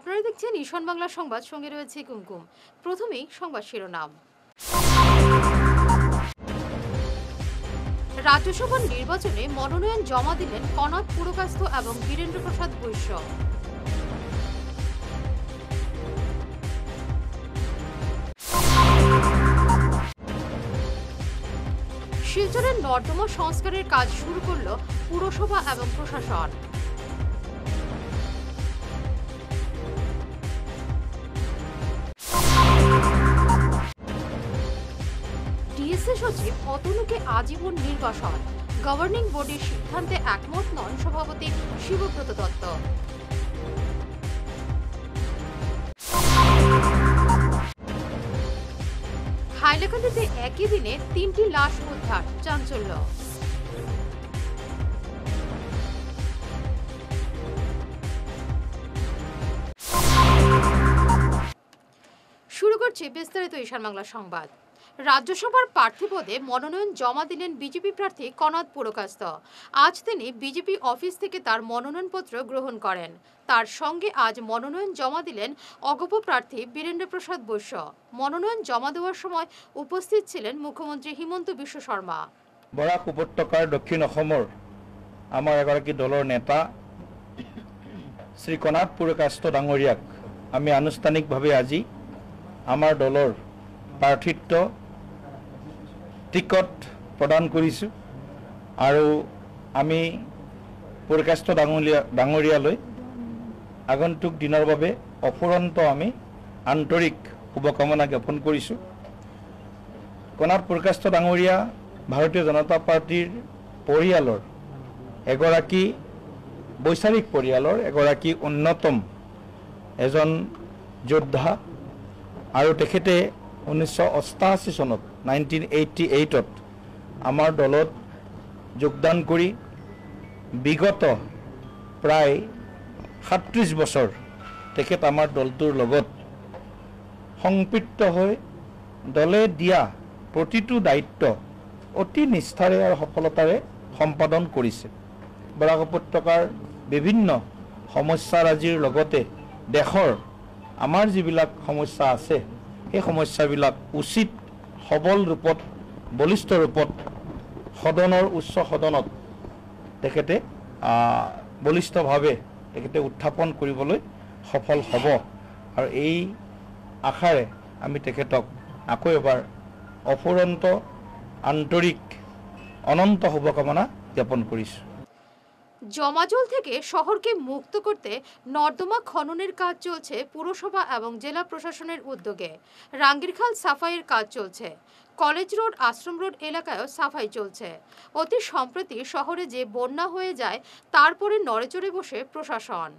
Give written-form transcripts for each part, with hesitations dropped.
আপনারা দেখছেন ঈশান বাংলা সংবাদ, সঙ্গে রয়েছে কুমকুম। প্রথমেই সংবাদ শিরোনাম। রাজ্যসভার নির্বাচনে মনোনয়ন জমা দিলেন কনক পুরকায়স্থ এবং বীরেন্দ্র প্রসাদ বৈশ্য। শিলচরের নর্দমা সংস্কারের কাজ শুরু করল পুরসভা এবং প্রশাসন। ডিএসসি সচিব অতনুকে আজীবন নির্বাসন, গভর্নিং বডির সিদ্ধান্তে একমত নন সভাপতি শিবব্রত দত্ত। হাইলাকান্দিতে একই দিনে 3টি লাশ উদ্ধার, চাঞ্চল্য। শুরু করছি বিস্তারিত ঈশান বাংলা সংবাদ। রাজ্যসভার প্রার্থী পদে মনোনয়ন জমা দিলেন বিজেপি প্রার্থী কনক পুরকায়স্থ। আজ তিনি বিজেপি অফিস থেকে তার মনোনয়নপত্র গ্রহণ করেন। তার সঙ্গে আজ মনোনয়ন জমা দিলেন অগপ প্রার্থী বীরেন্দ্র প্রসাদ বৈশ্য। মনোনয়ন জমা দেওয়ার সময় উপস্থিত ছিলেন মুখ্যমন্ত্রী হিমন্ত বিশ্ব শর্মা। বৰাক উপত্যকাৰ দক্ষিণ অসমৰ আমাৰ এগৰাকী দলৰ নেতা শ্ৰী কনক পুৰকায়স্থ ডাঙৰীয়াক আমি আনুষ্ঠানিকভাৱে আজি আমাৰ দলৰ প্ৰাৰ্থিত্ব টিকট প্ৰদান কৰিছোঁ আৰু আমি পুৰকায়স্থ ডাঙৰীয়ালৈ আগন্তুক দিনৰ বাবে অফুৰন্ত আমি আন্তৰিক শুভকামনা জ্ঞাপন কৰিছোঁ। কনক পুৰকায়স্থ ডাঙৰীয়া ভাৰতীয় জনতা পাৰ্টিৰ পৰিয়ালৰ এগৰাকী বৈচাৰিক পৰিয়ালৰ এগৰাকী অন্যতম এজন যোদ্ধা আৰু তেখেতে 1988 চনত 1988ত আমাৰ দলত যোগদান কৰি বিগত প্ৰায় 37 বছৰ তেখেত আমাৰ দলটোৰ লগত সংপৃক্ত হৈ দলে দিয়া প্ৰতিটো দায়িত্ব অতি নিষ্ঠাৰে আৰু সফলতাৰে সম্পাদন কৰিছে। বৰাক উপত্যকাৰ বিভিন্ন সমস্যাৰাজিৰ লগতে দেশৰ আমাৰ যিবিলাক সমস্যা আছে সেই সমস্যাবিলাক উচিত সবল ৰূপত বলিষ্ঠ ৰূপত সদনৰ উচ্চ সদনত তেখেতে বলিষ্ঠভাৱে তেখেতে উত্থাপন কৰিবলৈ সফল হ'ব আৰু এই আশাৰে আমি তেখেতক আকৌ এবাৰ অফুৰন্ত আন্তরিক অনন্ত শুভকামনা জ্ঞাপন করিছো। জমাজল থেকে শহরকে মুক্ত করতে নর্দমা খননের কাজ চলছে পুরসভা এবং জেলা প্রশাসনের উদ্যোগে। রাঙ্গিরখাল সাফাইয়ের কাজ চলছে। কলেজ রোড, আশ্রম রোড এলাকায়ও সাফাই চলছে। অতি সম্প্রতি শহরে যে বন্যা হয়ে যায় তারপরে নড়েচড়ে বসে প্রশাসন।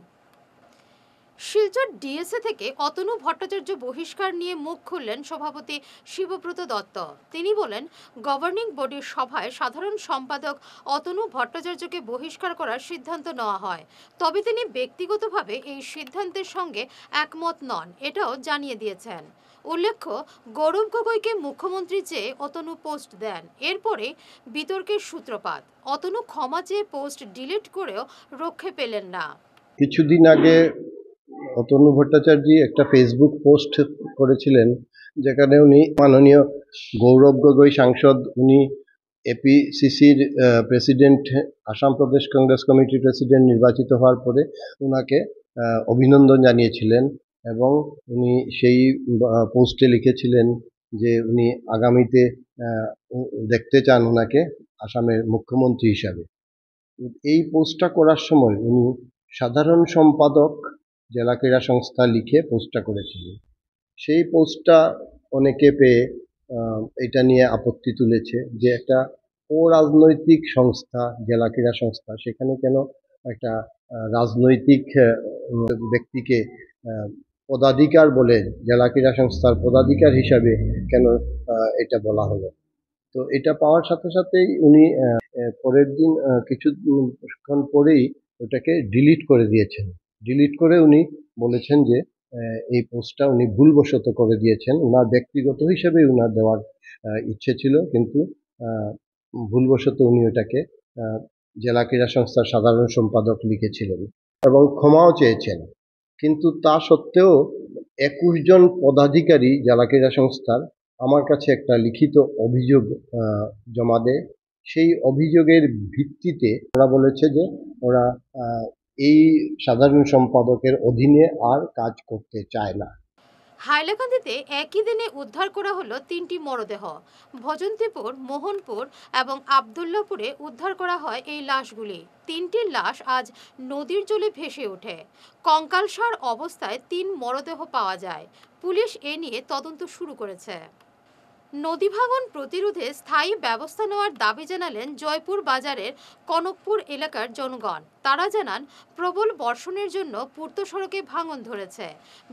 শিলচর ডিএসএ থেকে অতনু ভট্টাচার্য বহিষ্কার নিয়ে মুখ খুললেন সভাপতি শিবব্রত দত্ত। তিনি বলেন, গভর্নিং বডির সভায় সাধারণ সম্পাদক অতনু ভট্টাচার্যকে বহিষ্কার করার সিদ্ধান্ত নেওয়া হয়, তবে তিনি ব্যক্তিগতভাবে এই সিদ্ধান্তের সঙ্গে একমত নন, এটাও জানিয়ে দিয়েছেন। উল্লেখ্য, গৌরব গগৈকে মুখ্যমন্ত্রী চেয়ে অতনু পোস্ট দেন। এরপরে বিতর্কের সূত্রপাত। অতনু ক্ষমা চেয়ে পোস্ট ডিলিট করেও রক্ষে পেলেন না। কিছুদিন আগে অতনু ভট্টাচার্য একটা ফেসবুক পোস্ট করেছিলেন, যেখানে উনি মাননীয় গৌরব গগৈ সাংসদ, উনি এপিসিসির প্রেসিডেন্ট, আসাম প্রদেশ কংগ্রেস কমিটির প্রেসিডেন্ট নির্বাচিত হওয়ার পরে ওনাকে অভিনন্দন জানিয়েছিলেন এবং উনি সেই পোস্টে লিখেছিলেন যে উনি আগামীতে দেখতে চান ওনাকে আসামের মুখ্যমন্ত্রী হিসাবে। এই পোস্টটা করার সময় উনি সাধারণ সম্পাদক জেলা ক্রীড়া সংস্থা লিখে পোস্টটা করেছিলেন। সেই পোস্টটা অনেকে পেয়ে এটা নিয়ে আপত্তি তুলেছে যে একটা অরাজনৈতিক সংস্থা, জেলা ক্রীড়া সংস্থা, সেখানে কেন একটা রাজনৈতিক ব্যক্তিকে পদাধিকার বলে, জেলা ক্রীড়া সংস্থার পদাধিকার হিসাবে কেন এটা বলা হলো। তো এটা পাওয়ার সাথে সাথেই উনি পরের দিন কিছুক্ষণ পরেই ওটাকে ডিলিট করে দিয়েছেন। ডিলিট করে উনি বলেছেন যে এই পোস্টটা উনি ভুলবশত করে দিয়েছেন, ওনার ব্যক্তিগত হিসেবে ওনার দেওয়ার ইচ্ছে ছিল, কিন্তু ভুলবশত উনি ওটাকে জেলা ক্রীড়া সংস্থার সাধারণ সম্পাদক লিখেছিলেন এবং ক্ষমাও চেয়েছেন। কিন্তু তা সত্ত্বেও 21 জন পদাধিকারী জেলা ক্রীড়া সংস্থার আমার কাছে একটা লিখিত অভিযোগ জমা দেয়। সেই অভিযোগের ভিত্তিতে ওরা বলেছে যে ওরা এই সাধারণ সম্পাদকের অধীনে আর কাজ করতে চায় না। হাইলাকান্দিতে একই দিনে উদ্ধার করা হলো 3টি মরদেহ। ভজন্তীপুর, মোহনপুর এবং আবদুল্লাপুরে উদ্ধার করা হয় এই লাশগুলি। 3টি লাশ আজ নদীর জলে ভেসে ওঠে। কঙ্কালসার অবস্থায় 3 মরদেহ পাওয়া যায়। পুলিশ এ নিয়ে তদন্ত শুরু করেছে। নদী ভাঙন প্রতিরোধে স্থায়ী ব্যবস্থা নেওয়ার দাবি জানালেন জয়পুর বাজারের কনকপুর এলাকার জনগণ। তারা জানান, প্রবল বর্ষণের জন্য পূর্ত সড়কে ভাঙন ধরেছে।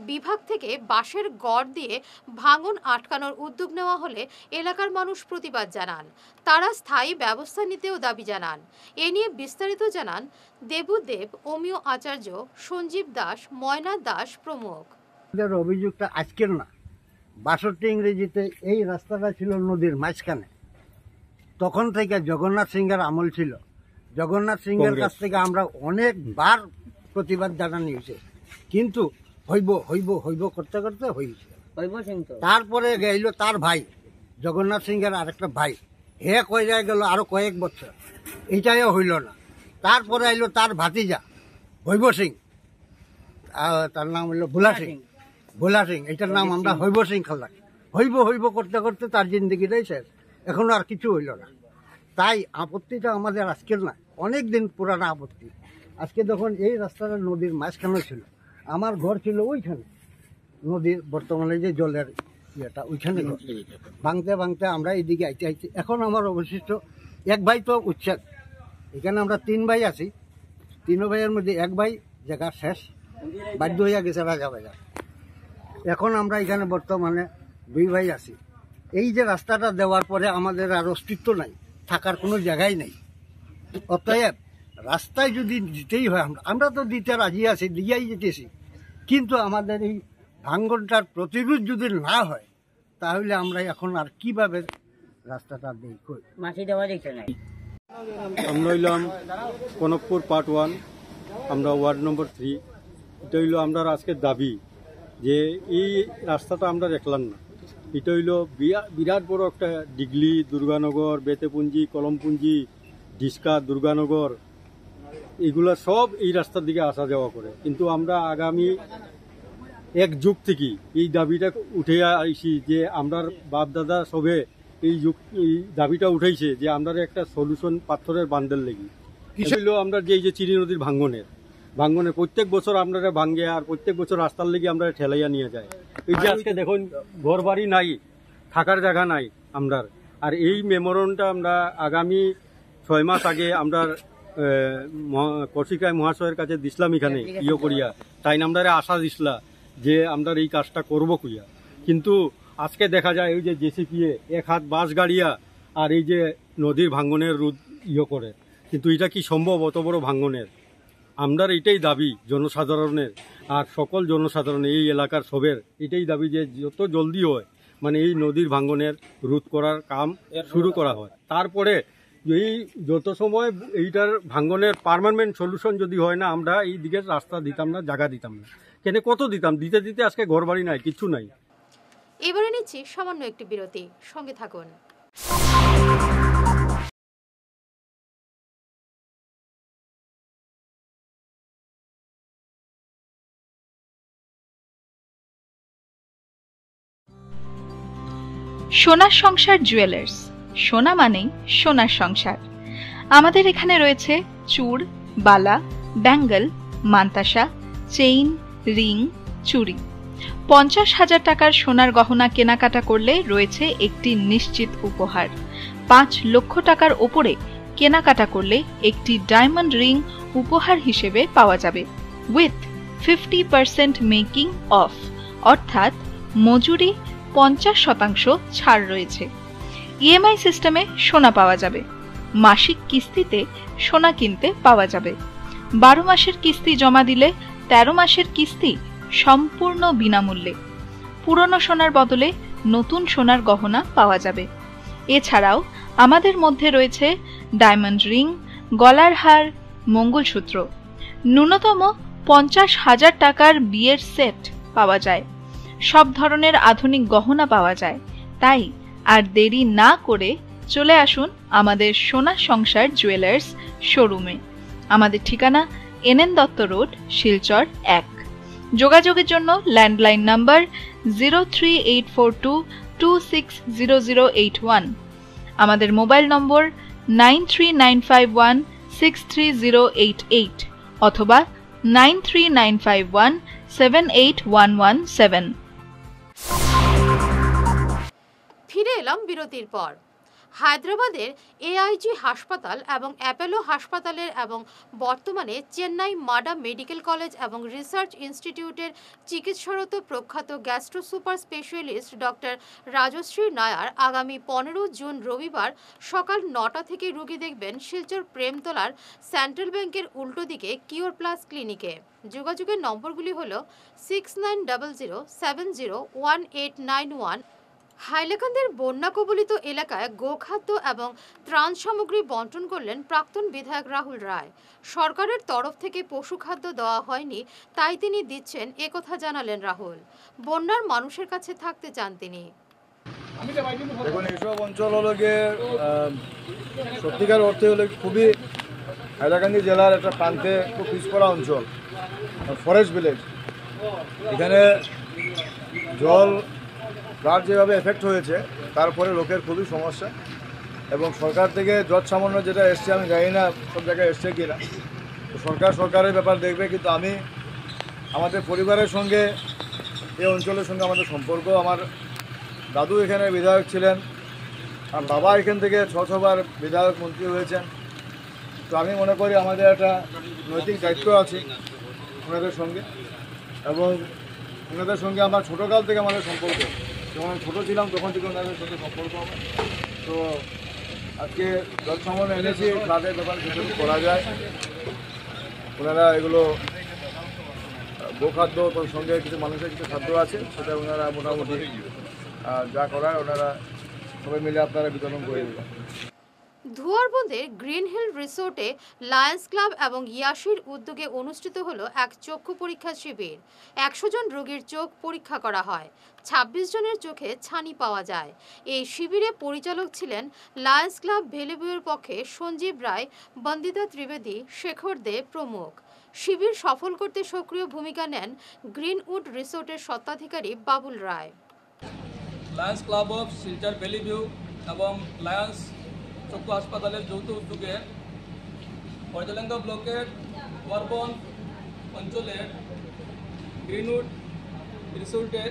বিভাগ থেকে বাঁশের গড় দিয়ে ভাঙন আটকানোর উদ্যোগ নেওয়া হলে এলাকার মানুষ প্রতিবাদ জানান। তারা স্থায়ী ব্যবস্থা নিতেও দাবি জানান। এ নিয়ে বিস্তারিত জানান দেবুদেব, অমিয় আচার্য, সঞ্জীব দাস, ময়না দাস প্রমুখ। অভিযোগটা আজকের না, 62 ইংরেজিতে এই রাস্তাটা ছিল নদীর মাঝখানে। তখন থেকে জগন্নাথ সিংহের আমল ছিল। জগন্নাথ সিংহের কাছ থেকে আমরা অনেকবার প্রতিবাদ জানানি হয়েছে, কিন্তু হইব হইব হইব করতে করতে হয়েছে। তারপরে গেল তার ভাই জগন্নাথ সিংহের আরেকটা ভাই, হে কয়ে গেল আরো কয়েক বছর, এইটাও হইল না। তারপরে আইলো তার ভাতিজা হৈব সিং, তার নাম হইল ভোলা সিং। ভোলা সিং, এটার নাম আমরা হৈব সিং খাল্লা। হইব হইব করতে করতে তার জিন্দগিটাই শেষ, এখনো আর কিছু হইল না। তাই আপত্তিটা আমাদের আজকের না, অনেক দিন পুরানো আপত্তি। আজকে যখন এই রাস্তাটা নদীর মাঝখানে ছিল, আমার ঘর ছিল ওইখানে, নদীর বর্তমানে যে জলের ইয়েটা ওইখানে ভাঙতে ভাঙতে আমরা এইদিকে আইতে আইতে এখন আমার অবশিষ্ট এক ভাই তো উচ্ছেদ। এখানে আমরা 3 ভাই আছি, 3 ভাইয়ের মধ্যে এক ভাই জায়গা শেষ, বাধ্য হইয়া গেছে রাজা বাজার। এখন আমরা এখানে বর্তমানে 2 ভাই আছি। এই যে রাস্তাটা দেওয়ার পরে আমাদের আর অস্তিত্ব নাই, থাকার কোনো জায়গাই নেই। অতএব রাস্তায় যদি দিতেই হয়, আমরা তো দিতে রাজি আছি, দিয়াই যেতেছি, কিন্তু আমাদের এই ভাঙ্গনটার প্রতিরোধ যদি না হয়, তাহলে আমরা এখন আর কিভাবে রাস্তাটা দিই? মাটি দেওয়া যেতে নাই। আমরা হইলাম কনকপুর পার্ট 1, আমরা ওয়ার্ড নম্বর 3। এটা হইল আমরা আজকের দাবি যে এই রাস্তাটা আমরা দেখলাম না। এটা হইল বিরাট বড় একটা ডিগলি, দুর্গানগর, বেতেপুঞ্জি, কলমপুঞ্জি, ডিসকা, দুর্গানগর, এগুলা সব এই রাস্তার দিকে আসা যাওয়া করে। কিন্তু আমরা আগামী 1 যুগ থেকে এই দাবিটা উঠে আইছি যে আমরার বাপ দাদা সবে এই দাবিটা উঠাইছে যে আমরা একটা সলিউশন পাথরের বান্ডেল লেগে কিছু হইলো। আমরা যে এই যে চিরি নদীর ভাঙ্গনের প্রত্যেক বছর আপনারা ভাঙ্গে, আর প্রত্যেক বছর রাস্তার লেগে আমরা ঠেলাইয়া নিয়ে যায়। এই যে আজকে দেখুন ঘর বাড়ি নাই, থাকার জায়গা নাই আমরার। আর এই মেমোরেন্ডটা আমরা আগামী 6 মাস আগে আমরা কৌশিকায় মহাশয়ের কাছে দিছিলাম, এখানে ইয়ে করিয়া তাই আমরা আশা দিছিলা যে আমরা এই কাজটা করবো কুইয়া। কিন্তু আজকে দেখা যায় ওই যে জেসিপিএ 1 হাত বাস গাড়িয়া আর এই যে নদীর ভাঙ্গনের রোধ ইয়ে করে। কিন্তু এটা কি সম্ভব অত বড় ভাঙ্গনের? আমরা এটাই দাবি জনসাধারণের, আর সকল জনসাধারণের, এই এলাকার সবের এটাই দাবি যে যত জলদি হয় মানে এই নদীর ভাঙ্গনের রোধ করার কাম শুরু করা হয়। তারপরে এই যত সময় এইটার ভাঙ্গনের পার্মানেন্ট সলিউশন যদি হয় না, আমরা এই দিকে রাস্তা দিতাম না, জায়গা দিতাম না। কেন কত দিতাম, দিতে দিতে আজকে ঘর বাড়ি নাই, কিছু নাই। এবারে নিচ্ছি সামান্য একটি বিরতি, সঙ্গে থাকুন। সোনার সংসার জুয়েলার্স, সোনা মানেই সোনার সংসার। আমাদের এখানে রয়েছে চূড়, বালা, ব্যাঙ্গল, মান্তাসা, চেইন, রিং, চুড়ি। 50,000 টাকার সোনার গহনা কেনাকাটা করলে রয়েছে একটি নিশ্চিত উপহার। 5 লক্ষ টাকার ওপরে কেনাকাটা করলে একটি ডায়মন্ড রিং উপহার হিসেবে পাওয়া যাবে, উইথ 50% মেকিং অফ, অর্থাৎ মজুরি 50% ছাড় রয়েছে। ইএমআই সিস্টেমে সোনা পাওয়া যাবে। মাসিক কিস্তিতে সোনা কিনতে পাওয়া যাবে। 12 মাসের কিস্তি জমা দিলে 13 মাসের কিস্তি সম্পূর্ণ বিনামূল্যে। পুরনো সোনার বদলে নতুন সোনার গহনা পাওয়া যাবে। এছাড়াও আমাদের মধ্যে রয়েছে ডায়মন্ড রিং, গলার হার, মঙ্গলসূত্র। ন্যূনতম 50,000 টাকার বিয়ের সেট পাওয়া যায়। সব ধরনের আধুনিক গহনা পাওয়া যায়। তাই আর দেরি না করে চলে আসুন আমাদের সোনা সংসার জুয়েলার্স শোরুমে। আমাদের ঠিকানা NN দত্ত রোড, শিলচর 1। যোগাযোগের জন্য ল্যান্ডলাইন নাম্বার 03842260081, আমাদের মোবাইল নম্বর 9395163088 অথবা 9395178117। ফিরে এলাম বিরতির পর। হায়দ্রাবাদের AIG হাসপাতাল এবং অ্যাপোলো হাসপাতালের এবং বর্তমানে চেন্নাই মাডা মেডিকেল কলেজ এবং রিসার্চ ইনস্টিটিউটের চিকিৎসারত প্রখ্যাত gastro super specialist doctor Rajashree Nair আগামী 15 জুন রবিবার সকাল 9টা থেকে রোগী দেখবেন শিলচর প্রেমতলার সেন্ট্রাল ব্যাংকের উল্টো দিকে কিওর প্লাস ক্লিনিকে। যোগাযোগের নম্বরগুলি হল 6900701891। হাইলাকান্দির বন্যা কবলিত এলাকায় গোখাদ্য এবং ত্রাণ সামগ্রী বন্টন করলেন প্রাক্তন বিধায়ক রাহুল রায়। সরকারের তরফ থেকে পশু খাদ্য দেওয়া হয়নি, তাই তিনি দিচ্ছেন, একথা জানালেন রাহুল। বন্যার মানুষের কাছে থাকতে চান তিনি। দেখুন, এইসব অঞ্চল হলো গিয়ে সত্যিকার অর্থে হলে খুবই হাইলাকান্দি জেলার একটা প্রান্তে খুব পিছপড়া অঞ্চল, ফরেস্ট ভিলেজ। এখানে জল ফ্লাড যেভাবে এফেক্ট হয়েছে তারপরে লোকের খুবই সমস্যা, এবং সরকার থেকে যত সামান্য যেটা এসছে, আমি জানি না সব জায়গায় এসছে কি না, তো সরকারের ব্যাপার দেখবে। কিন্তু আমি আমাদের পরিবারের সঙ্গে এই অঞ্চলের সঙ্গে আমাদের সম্পর্ক, আমার দাদু এখানে বিধায়ক ছিলেন, আর বাবা এখান থেকে 6বার বিধায়ক মন্ত্রী হয়েছেন। তো আমি মনে করি আমাদের একটা নৈতিক দায়িত্ব আছে ওনাদের সঙ্গে, এবং ওনাদের সঙ্গে আমার ছোটোকাল থেকে আমাদের সম্পর্ক, যখন আমি ছোটো ছিলাম তখন থেকে ওনাদের সঙ্গে সম্পর্ক আমার। তো আজকে যত সামান্য এনেছি ফ্লাডের ব্যাপারে যেটুকু করা যায়, ওনারা এগুলো গোখাদ্য, তোর সঙ্গে কিছু মানুষের কিছু খাদ্য আছে, সেটা ওনারা মোটামুটি যা করার ওনারা সবাই মিলে আপনারা বিতরণ করে দেবেন। ধুয়ারবন্দের গ্রিন হিল রিসোর্টে লায়ন্স ক্লাব এবং ইয়াসির উদ্যোগে অনুষ্ঠিত হলো এক চক্ষু পরীক্ষা শিবির। 100 জন রোগীর চোখ পরীক্ষা করা হয়। 26 জনের চোখে ছানি পাওয়া যায়। এই শিবিরে পরিচালক ছিলেন লায়ন্স ক্লাব ভেলিভিউর পক্ষে সঞ্জীব রায়, বন্দিতা ত্রিবেদী, শেখর দে প্রমুখ। শিবির সফল করতে সক্রিয় ভূমিকা নেন গ্রিনউড রিসোর্টের স্বত্বাধিকারী বাবুল রায়। লায়ন্স ক্লাব অফ শিলচর ভ্যালিভিউ এবং লায়ন্স চক্ষু হাসপাতালের যৌথ উদ্যোগে পয়জলেঙ্গা ব্লকের ওয়ারবন অঞ্চলের গ্রিনউড রিসোর্টে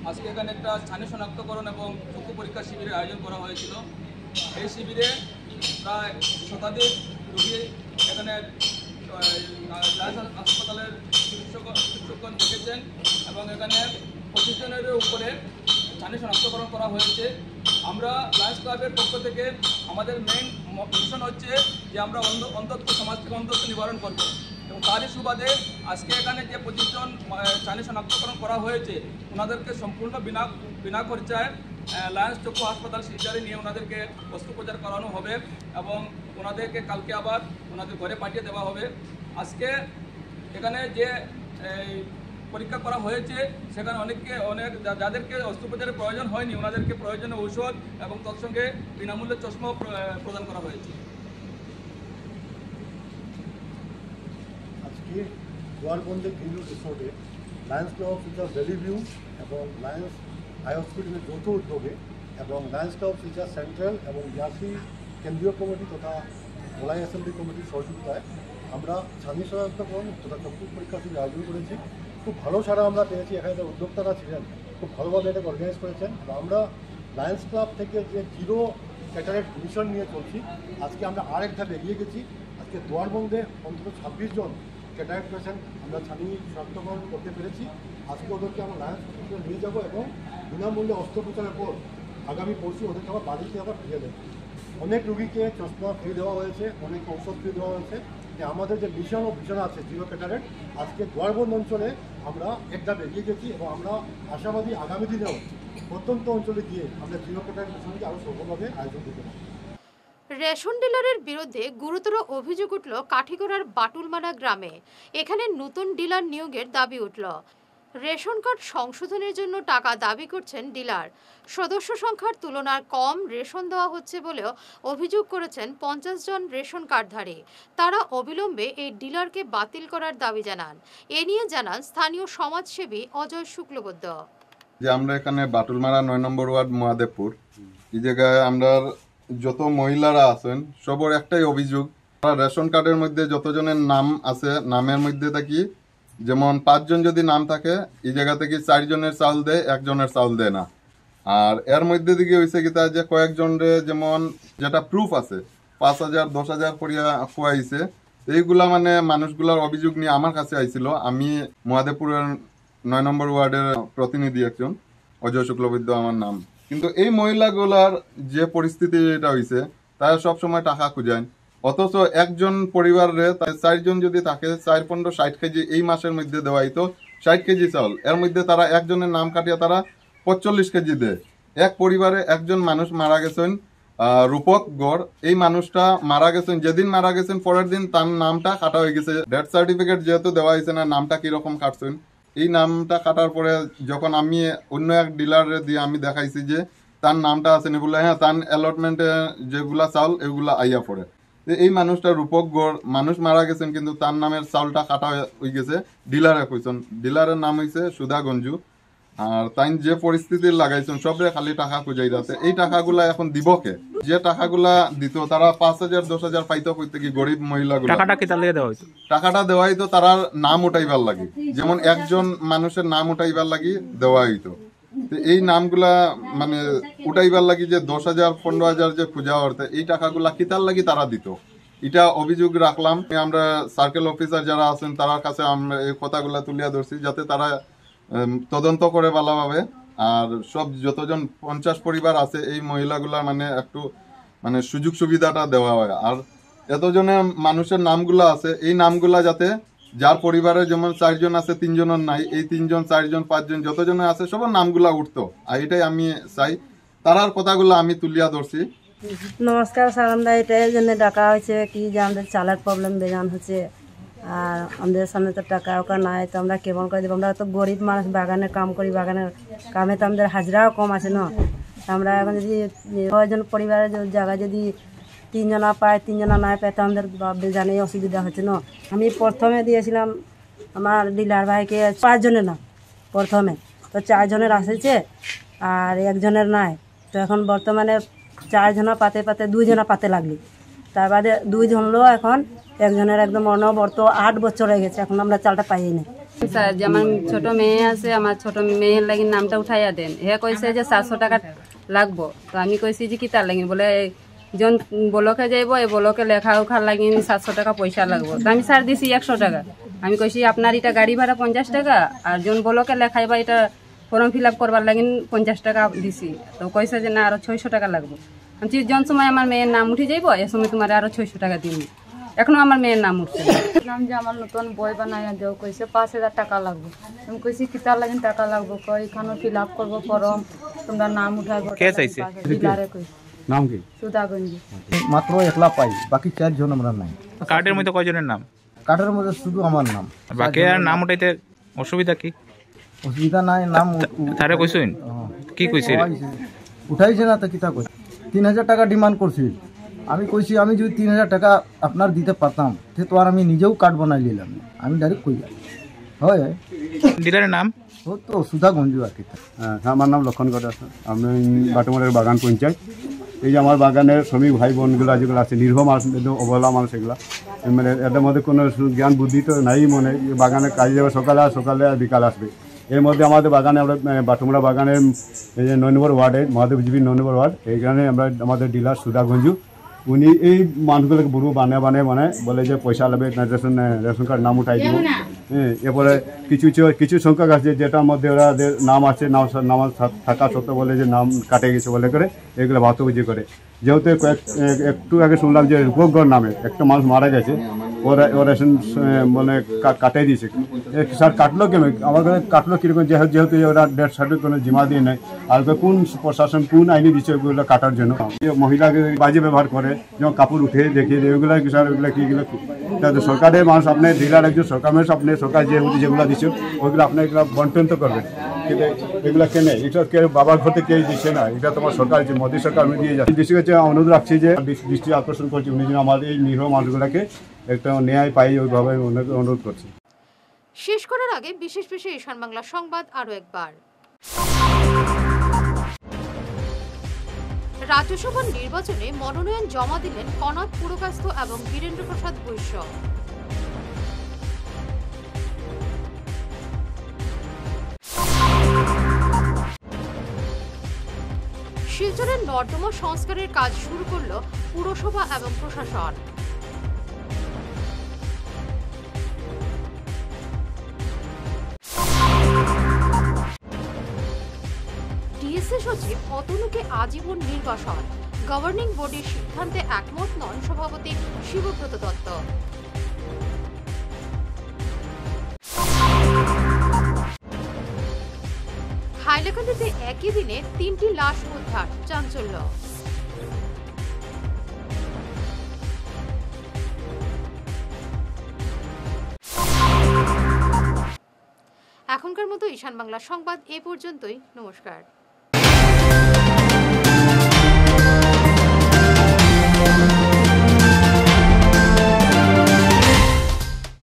আজকে এখানে একটা স্থানীয় শনাক্তকরণ এবং চক্ষু পরীক্ষা শিবিরের আয়োজন করা হয়েছিল। এই শিবিরে প্রায় শতাধিক রোগী এখানে লায়ন্স হাসপাতালের চিকিৎসকগণ দেখেছেন, এবং এখানে 25 জনের উপরে স্থানীয় শনাক্তকরণ করা হয়েছে। আমরা লায়ন্স ক্লাবের পক্ষ থেকে আমাদের মেইন মিশন হচ্ছে যে আমরা অন্ধত্ব, সমাজ থেকে অন্ধত্ব নিবারণ করব, এবং তারই সুবাদে আজকে এখানে যে 25 জন স্থানীয় শনাক্তকরণ করা হয়েছে ওনাদেরকে সম্পূর্ণ বিনা খরচায় লায়ন্স চক্ষু হাসপাতাল শিলচরে নিয়ে ওনাদেরকে অস্ত্রোপচার করানো হবে, এবং ওনাদেরকে কালকে আবার ওনাদের ঘরে পাঠিয়ে দেওয়া হবে। আজকে এখানে যে পরীক্ষা করা হয়েছে সেখানে অনেক যাদেরকে অস্ত্রোপচারের প্রয়োজন হয়নি ওনাদেরকে প্রয়োজনীয় ঔষধ এবং তৎসঙ্গে বিনামূল্যে চশমাও প্রদান করা হয়েছে। আজকে গোয়ালবন্দের গ্রিনউড রিসোর্টে লায়ন্স ক্লাব অফ শিলচর ভ্যালিভিউ এবং লায়ন্স আই হসপিটালের যৌথ উদ্যোগে এবং Lions club of Silchar central এবং ইয়াসি কেন্দ্রীয় কমিটি তথা মোলাই অ্যাসেম্বলি কমিটির সহযোগিতায় আমরা স্থানীয় শনাক্তকরণ তথা চক্ষু পরীক্ষা শিবির আয়োজন করেছি। খুব ভালো সাড়া আমরা পেয়েছি। এখানে যে উদ্যোক্তারা ছিলেন খুব ভালোভাবে এটাকে অর্গানাইজ করেছেন। আমরা লায়ন্স ক্লাব থেকে যে জিরো ক্যাটারেক্ট মিশন নিয়ে চলছি, আজকে আমরা আরেক ধাপ এগিয়ে গেছি। আজকে দুয়ারবন্দে অন্তত 26 জন ক্যাটারেক্ট পেশেন্ট আমরা স্থানীয় শনাক্তকরণ করতে পেরেছি। আজকে ওদেরকে আমরা লায়ন্স হসপিটালে নিয়ে যাবো এবং বিনামূল্যে অস্ত্রোপচারের পর আগামী পরশু ওদেরকে আবার বাড়িতে আবার ফিরে দেবো। অনেক রোগীকে চশমা ফ্রি দেওয়া হয়েছে, অনেক ঔষধ ফ্রি দেওয়া হয়েছে। যে আমাদের যে মিশন ও ভিশন আছে জিরো ক্যাটারেক্ট, আজকে দুয়ারবন্দ অঞ্চলে আমরা এক ধাপ এগিয়ে গেছি এবং আমরা আশাবাদী আগামী দিনেও প্রত্যন্ত অঞ্চলে গিয়ে আমরা জিরো ক্যাটারেক্ট মিশনকে আরও সফলভাবে আয়োজন করতে পারি। রেশন ডিলারের বিরুদ্ধে গুরুতর অভিযোগ উঠল কাঠিগড়ার বাটুলমারা গ্রামে। এখানে নতুন ডিলার নিয়োগের দাবি উঠল। রেশন কার্ড সংশোধনের জন্য টাকা দাবি করছেন ডিলার। সদস্য সংখ্যার তুলনায় কম রেশন দেওয়া হচ্ছে বলেও অভিযোগ করেছেন 50 জন রেশন কার্ডধারী। তারা অবিলম্বে এই ডিলারকে বাতিল করার দাবি জানান। এ নিয়ে জানান স্থানীয় সমাজসেবী অজয় শুক্লবৈদ্য। যে আমরা এখানে বাটুলমারা 9 নম্বর ওয়ার্ড মহাদেবপুর, এই জায়গায় আমরা যত মহিলারা আছেন সবার একটাই অভিযোগ, রেশন কার্ডের মধ্যে যতজনের নাম আছে নামের মধ্যে থাকি যেমন 5 জন যদি নাম থাকে এই জায়গা থেকে 4 জনের চাউল দেয়, 1 জনের চাউল দেয় না। আর এর মধ্যে দিকে হয়েছে কি যে কয়েকজনের যেমন যেটা প্রুফ আছে 5,000 10,000 করিয়া খুয়াইছে, এইগুলা মানে মানুষগুলার অভিযোগ নিয়ে আমার কাছে আইছিল। আমি মহাদেবপুরের 9 নম্বর ওয়ার্ডের প্রতিনিধি একজন, অজয় শুক্লবৈদ্য আমার নাম। কিন্তু এই মহিলাগুলার যে পরিস্থিতি এটা হয়েছে তারা সবসময় টাকা খুঁজায়, অথচ একজন পরিবারে 4 জন যদি থাকে 4 15 60 কেজি এই মাসের মধ্যে দেওয়া হইতো 60 কেজি চাউল, এর মধ্যে তারা একজনের নাম কাটিয়ে তারা 45 কেজি দেয়। এক পরিবারে একজন মানুষ মারা গেছেন রূপক গড়, এই মানুষটা মারা গেছেন, যেদিন মারা গেছেন পরের দিন তার নামটা কাটা হয়ে গেছে। ডেথ সার্টিফিকেট যেহেতু দেওয়া হয়েছে না, নামটা কিরকম কাটছেন, এই নামটা কাটার পরে যখন আমি অন্য এক ডিলারে দিয়ে আমি দেখাইছি যে তার নামটা আছে না বলে, হ্যাঁ তার অ্যালটমেন্টে যেগুলা চাউল এগুলা আইয়া পড়ে। এই মানুষটা রূপক গড়, মানুষ মারা গেছেন কিন্তু তার নামের চাউলটা কাটা হয়ে গেছে ডিলারে কইছেন। ডিলারের নাম হয়েছে সুধা গঞ্জু। আর তাই যে পরিস্থিতি লাগাইছেন সবরে খালি টাকা খুঁজাই যাচ্ছে। এই টাকাগুলা এখন দিবকে যে টাকাগুলা দিত তারা 5,000 10,000 পাইতো কইতে কি গরিব মহিলাগুলো, টাকাটা দেওয়া হইতো তারা নাম উঠাইবার লাগি, যেমন একজন মানুষের নাম উঠাইবার লাগি দেওয়া হইতো। এই নামগুলা মানে উঠাইবার লাগি যে 10,000 15,000 যে খুঁজা হতে এই টাকাগুলা কিতার লাগি তারা দিত। এটা অভিযোগ রাখলাম। আমরা সার্কেল অফিসার যারা আছেন তার কাছে আমরা এই কথাগুলা তুলিয়া ধরছি যাতে তারা তদন্ত করে ভালোভাবে। আর সব যতজন 50 পরিবার আছে এই মহিলাগুলা মানে একটু মানে সুযোগ সুবিধাটা দেওয়া হয়। আর এতজনে মানুষের নামগুলা আছে এই নামগুলা যাতে যার পরিবারে যেমন 4 জন আছে 3 জনের নাই, এই 3 জন 4 জন 5 জন যতজনে আছে সবার নামগুলা উঠতো। আর এটাই আমি চাই, তারার কথাগুলো আমি তুলিয়া ধরছি। নমস্কার স্যার, আমরা এটাই জন্য ডাকা হয়েছে কি যে আমাদের চালের প্রবলেম বেজান হচ্ছে, আর আমাদের সামনে তো টাকা ওকা নাই, তো আমরা কেমন করে দেবো? আমরা তো গরিব মানুষ, বাগানে কাম করি, বাগানের কামে তো আমাদের হাজিরাও কম আছে না। আমরা এখন যদি 6 জন পরিবারের জায়গায় যদি 3 জনা পায় 3 জনা নাই পায় তো আমাদের বেজানেই অসুবিধা হচ্ছে না। আমি প্রথমে দিয়েছিলাম আমার ডিলার ভাইকে 5 জনের নাম প্রথমে, তো 4 জনের আসেছে আর 1 জনের নাই। তো এখন বর্তমানে 4 জনা পাতে পাতে 2 জনা পাতে লাগলি, তার বাদে 2 জন লো এখন 1 জনের একদম অনবর্ত 8 বছর হয়ে গেছে, এখন আমরা চালটা পাই না। স্যার যে আমার ছোট মেয়ে আছে, আমার ছোট মেয়ের লাগি নামটা উঠাইয়া দেন। হে কইছে যে 700 টাকা লাগবো, তো আমি কইছি যে কি তার লাগি, বলে জন ব্লকে যাইব এই ব্লকে লেখা উখার লাগি 700 টাকা পয়সা লাগবো। তো আমি স্যার দিছি 100 টাকা। আমি কইছি আপনার এটা গাড়ি ভাড়া 50 টাকা আর জন ব্লকে লেখাইবা এটা ফর্ম ফিল আপ করবার লাগি 50 টাকা দিছি। তো কইছে যে না আরো 600 টাকা লাগবো। আমি জন সময় আমার মেয়ের নাম উঠে যাইব এ সময় তোমার আরো 600 টাকা দিব। এখনো আমার মেয়ের নাম উঠছে নাম যে আমার নতুন বই বানাইয়া দেও, কইছে 5,000 টাকা লাগবে। আমি কইছি কিতার লাগি টাকা লাগবো, কই এখানে ফিল আপ করবো ফর্ম, তোমরা নাম উঠাইবো। কে চাইছে? ডিলারে কইছে। নাম কি? সুধাগঞ্জ। মাত্র একলা পাই, বাকি 4 জন আমরা নাই। কার্ডের মধ্যে কয়জনের নাম? কার্ডের মধ্যে শুধু আমার নাম। বাকি আর নাম উঠাইতে অসুবিধা কি? অসুবিধা নাই, নাম তারে কইছেন কি কইছে? উঠাইছে না তো কিতা কই 3,000 টাকা ডিমান্ড করছি। আমি কইছি আমি যদি 3,000 টাকা আপনার দিতে পারতাম তো আর আমি নিজেও কার্ড বানাই নিলাম, আমি ডাইরেক্ট কই যাই। হয় ডিলারের নাম তো সুধা গঞ্জু আর কি। আমার নাম লক্ষণ গড়, আমি বাটুমারের বাগান পঞ্চায়েত। এই যে আমার বাগানের শ্রমিক ভাই বোনগুলো যেগুলো আছে নির্ভ মানুষ, অবহেলা মানুষ, এগুলো মানে এদের মধ্যে কোনো জ্ঞান বুদ্ধি তো নাই মনে, বাগানে কাজে যাবে সকালে আর বিকাল আসবে। এর মধ্যে আমাদের বাগানে আমরা বাটুমরা বাগানের এই যে 9 নম্বর ওয়ার্ডে মহাদেবজীবী 9 নম্বর ওয়ার্ড, এইখানে আমরা আমাদের ডিলার সুধা গঞ্জু, উনি এই মানুষগুলোকে বুড়ো বানায় বলে যে পয়সা লাগবে রেশন কার্ড নাম উঠাই দিব। হ্যাঁ, এরপরে কিছু সংখ্যক আছে যেটার মধ্যে ওরা নাম আছে, নাম থাকা সত্ত্বেও বলে যে নাম কাটে গেছে বলে করে এগুলো ভাতবুঝি করে। যেহেতু একটু আগে শুনলাম যে রূপকগড় নামে একটা মানুষ মারা গেছে, ও রেশন মানে কাটাই দিয়েছে। স্যার কাটলো কেন? আমার কাছে কাটলো কীরকম, যেহেতু ওরা ডেথ সার্টিফিকেট কোনো জিমা দিয়ে নেয়, আর কোন প্রশাসন কোন আইনি দিচ্ছে ওগুলো কাটার জন্য? মহিলাকে বাজে ব্যবহার করে, যেমন কাপড় উঠে দেখিয়ে দেয়, ওগুলো কি স্যার? ওগুলো কীগুলো সরকারের মানুষ, আপনি ডিলার একজন সরকার মানুষ, আপনি সরকার যেগুলো দিচ্ছেন ওইগুলো আপনি এগুলো বন্টন তো করবেন, কিন্তু এগুলো কেনে? এটা কেউ বাবার ঘর থেকে দিচ্ছে না, এটা তোমার সরকার, যে মোদী সরকার আমি দিয়ে যাচ্ছে। দৃষ্টি কাছে অনুরোধ রাখছি যে দৃষ্টি আকর্ষণ করছি উনি যেন আমাদের এই নিরীহ মানুষগুলোকে একটা ন্যায় পাই, ওইভাবে অনুরোধ করছি। শেষ করার আগে বিশেষ ঈশান বাংলা সংবাদ আরো একবার। রাজ্যসভার নির্বাচনে মনোনয়ন জমা দিলেন কনাথ পুরকায়স্থ এবং বীরেন্দ্র প্রসাদ বৈশ্য। শিলচরের নর্দমা সংস্কারের কাজ শুরু করল পুরসভা এবং প্রশাসন। ডিএসসি সচিব অতনুকে আজীবন নির্বাসন, গভর্নিং বডির সিদ্ধান্তে একমত নন সভাপতি শিবব্রত দত্ত। হাইলাকান্দিতে একই দিনে 3টি লাশ উদ্ধার, চাঞ্চল্য। এখনকার মতো ঈশান বাংলা সংবাদ এ পর্যন্তই। নমস্কার।